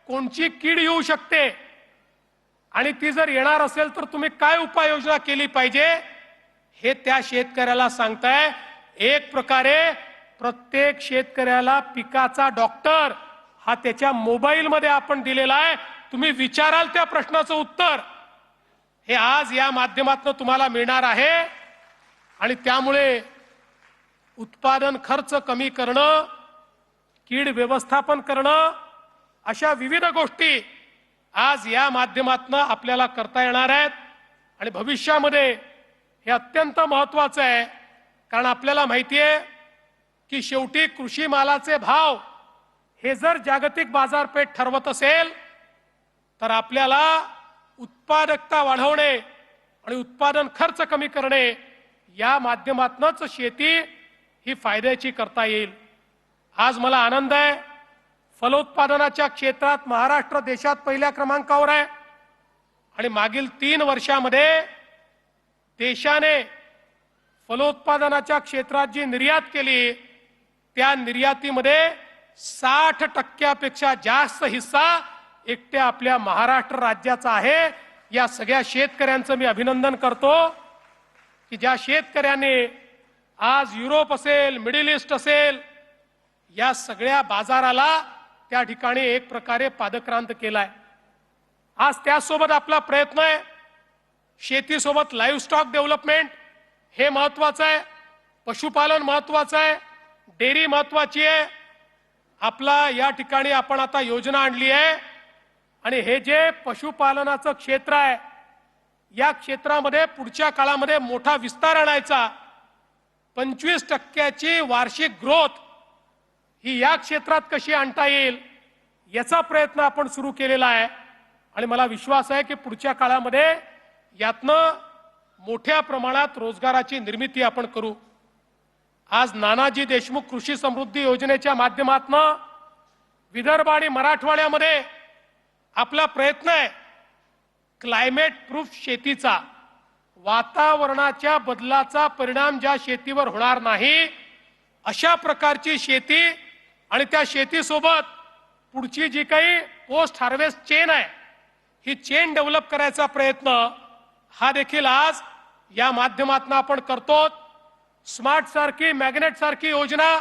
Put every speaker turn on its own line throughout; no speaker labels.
कोणची कीड येऊ शकते आणि ती जर येणार असेल तर तुम्ही काय उपाययोजना केली पाहिजे हे त्या शेतकऱ्याला सांगताय। एक प्रकारे प्रत्येक शेतकऱ्याला पिकाचा डॉक्टर हा त्याच्या मोबाईल मध्ये आपण दिलेला आहे। तुम्ही विचाराल त्या प्रश्नाचं उत्तर हे आज या माध्यमातून तुम्हाला मिळणार आहे आणि त्यामुळे उत्पादन खर्च कमी करणं, कीड व्यवस्थापन करणं अशा विविध गोष्टी आज या माध्यमातून आपल्याला करता येणार आहेत आणि भविष्यामध्ये हे अत्यंत महत्त्वाचं आहे। कारण आपल्याला माहिती आहे की शेवटी कृषी मालाचे भाव हे जर जागतिक बाजारपेठ ठरवत असेल तर आपल्याला उत्पादकता वाढवणे आणि उत्पादन खर्च कमी करणे या माध्यमातूनच शेती ही फायद्याची करता येईल। आज मला आनंद आहे, फलोत्पादनाच्या क्षेत्रात महाराष्ट्र देशात पहिल्या क्रमांकावर आहे आणि मागील 3 वर्षांमध्ये देशाने फलोत्पादनाच्या क्षेत्रात जी निर्यात केली त्या निर्यातीमध्ये 60% जास्त हिस्सा एकट्या आपल्या महाराष्ट्र राज्याचा आहे। या सगळ्या शेतकऱ्यांचं मी अभिनंदन करतो की ज्या शेतकऱ्यांनी आज युरोप असेल, मिडल ईस्ट असेल या सगळ्या बाजाराला त्या ठिकाणी एक प्रकारे पादक्रांत केलाय। आज त्यासोबत आपला प्रयत्न आहे शेतीसोबत लाईव्हस्टॉक डेव्हलपमेंट हे महत्त्वाचं आहे, पशुपालन महत्त्वाचं आहे, डेअरी महत्त्वाची आहे। आपला या ठिकाणी आपण आता योजना आणली आहे आणि हे जे पशुपालनाचं क्षेत्र आहे या क्षेत्रामध्ये पुढच्या काळामध्ये मोठा विस्तार आणायचा। 25% वार्षिक ग्रोथ ही या क्षेत्रात कशी आणता येईल याचा प्रयत्न आपण सुरू केलेला आहे आणि मला विश्वास आहे की पुढच्या काळामध्ये यातनं मोठ्या प्रमाणात रोजगाराची निर्मिती आपण करू। आज नानाजी देशमुख कृषी समृद्धी योजनेच्या माध्यमातून विदर्भ आणि मराठवाड्यामध्ये आपला प्रयत्न आहे क्लायमेट प्रूफ शेतीचा, वातावरणाच्या बदलाचा परिणाम ज्या शेतीवर होणार नाही अशा प्रकारची शेती आणि त्या शेतीसोबत पुढची जी काही पोस्ट हार्वेस्ट चेन आहे ही चेन डेव्हलप करायचा प्रयत्न हा देखील आज या माध्यमातून आपण करतो। स्मार्ट सारखी, मॅग्नेट सारखी योजना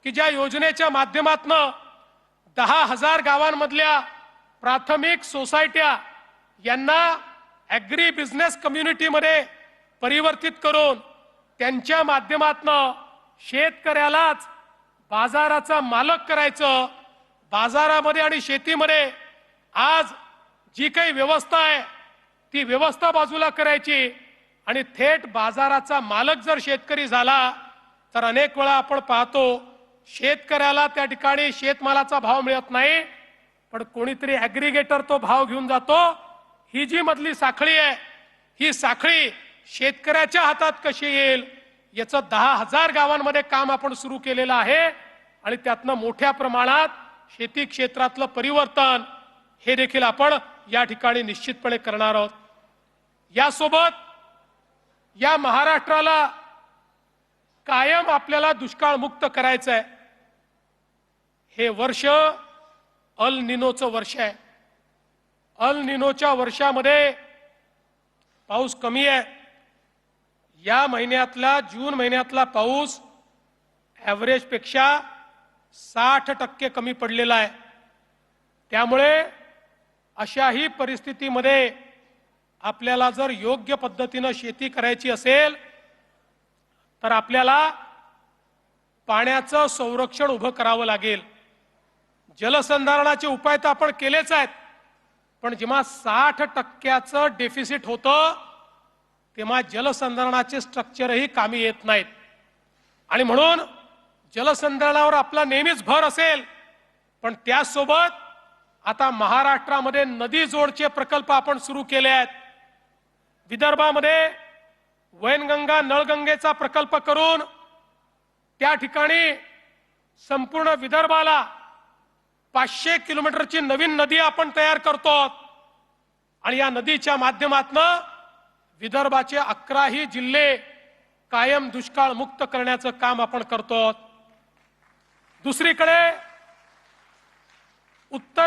की ज्या योजनेच्या माध्यमातून 10,000 गावांमधल्या प्राथमिक सोसायट्या यांना ॲग्री बिझनेस कम्युनिटीमध्ये परिवर्तित करून त्यांच्या माध्यमातून शेतकऱ्यालाच बाजाराचा मालक करायचं। बाजारामध्ये आणि शेतीमध्ये आज जी काही व्यवस्था आहे ती व्यवस्था बाजूला करायची आणि थेट बाजाराचा मालक जर शेतकरी झाला तर अनेक वेळा आपण पाहतो शेतकऱ्याला त्या ठिकाणी शेतमालाचा भाव मिळत नाही पण कोणीतरी ॲग्रीगेटर तो भाव घेऊन जातो। ही जी मधली साखळी आहे ही साखळी शेतकऱ्याच्या हातात कशी येईल याचं 10,000 गावांमध्ये काम आपण सुरू केलेलं आहे आणि त्यातनं मोठ्या प्रमाणात शेती क्षेत्रातलं परिवर्तन हे देखील आपण या ठिकाणी निश्चितपणे करणार आहोत। यासोबत या महाराष्ट्राला कायम आपल्याला दुष्काळ मुक्त करायचं आहे। हे वर्ष अल निनोचं वर्ष आहे। अल निनोच्या वर्षामध्ये पाऊस कमी आहे। या महिन्यातला जून महिन्यातला पाऊस ॲव्हरेज पेक्षा 60% कमी पडलेला आहे। त्यामुळे अशाही परिस्थितीमध्ये आपल्याला जर योग्य पद्धतीने शेती करायची असेल तर आपल्याला पाण्याचं संरक्षण उभं करावं लागेल। जलसंधारणाचे उपाय तर आपण केलेच आहेत पण जेव्हा 60% डेफिसिट होतं तेव्हा जलसंधारणाचे स्ट्रक्चरही कामी येत नाहीत आणि म्हणून जलसंधारणावर आपला नेहमीच भर असेल पण त्यासोबत आता महाराष्ट्रामध्ये नदी जोडचे प्रकल्प आपण सुरू केले आहेत। विदर्भामध्ये वैनगंगा नळगंगेचा प्रकल्प करून त्या ठिकाणी संपूर्ण विदर्भाला 500 किलोमीटरची नवीन नदी आपण तयार करतो आणि या नदीच्या माध्यमातून विदर्भाचे 11ही जिल्हे कायम दुष्काळ मुक्त करण्याचं काम आपण करतो। दुसरीकडे उत्तर